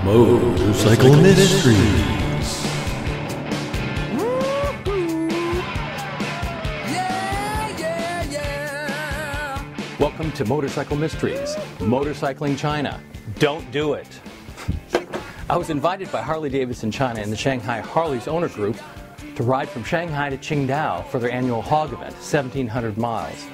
Motorcycle Mysteries. Welcome to Motorcycle Mysteries. Motorcycling China. Don't do it. I was invited by Harley Davidson China and the Shanghai Harley Owners Group to ride from Shanghai to Qingdao for their annual hog event, 1,700 miles.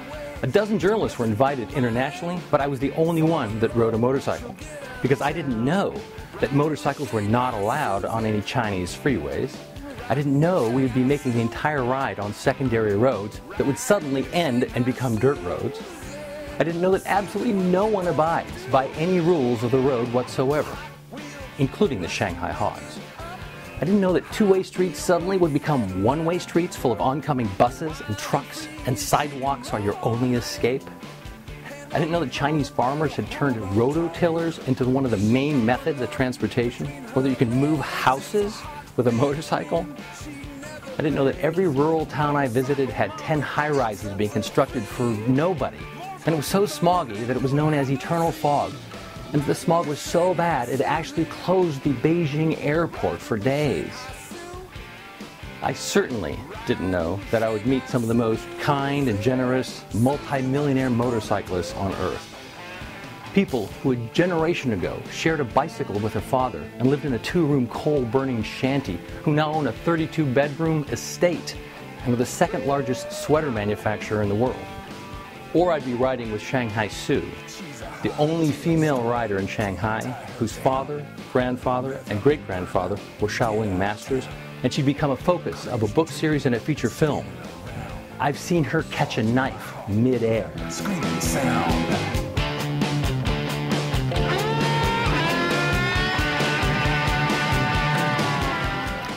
A dozen journalists were invited internationally, but I was the only one that rode a motorcycle because I didn't know that motorcycles were not allowed on any Chinese freeways. I didn't know we would be making the entire ride on secondary roads that would suddenly end and become dirt roads. I didn't know that absolutely no one abides by any rules of the road whatsoever, including the Shanghai HOGs. I didn't know that two-way streets suddenly would become one-way streets full of oncoming buses and trucks, and sidewalks are your only escape. I didn't know that Chinese farmers had turned rototillers into one of the main methods of transportation, whether you can move houses with a motorcycle. I didn't know that every rural town I visited had 10 high-rises being constructed for nobody, and it was so smoggy that it was known as eternal fog. And the smog was so bad, it actually closed the Beijing airport for days. I certainly didn't know that I would meet some of the most kind and generous multi-millionaire motorcyclists on Earth. People who a generation ago shared a bicycle with their father and lived in a two-room coal-burning shanty, who now own a 32-bedroom estate and are the second largest sweater manufacturer in the world. Or I'd be riding with Shanghai Sue, the only female rider in Shanghai whose father, grandfather, and great-grandfather were Shaolin masters, and she'd become a focus of a book series and a feature film. I've seen her catch a knife mid-air. Screaming sound.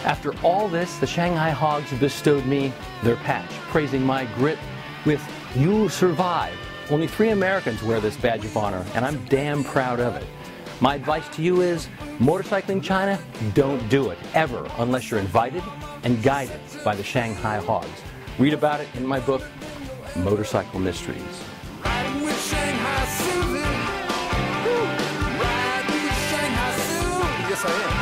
After all this, the Shanghai HOGs bestowed me their patch, praising my grit with "You survive." Only 3 Americans wear this badge of honor, and I'm damn proud of it. My advice to you is, motorcycling China, don't do it, ever, unless you're invited and guided by the Shanghai HOGs. Read about it in my book, Motorcycle Mysteries. Riding with Shanghai Sue. Riding with Shanghai Sue. Yes, I am.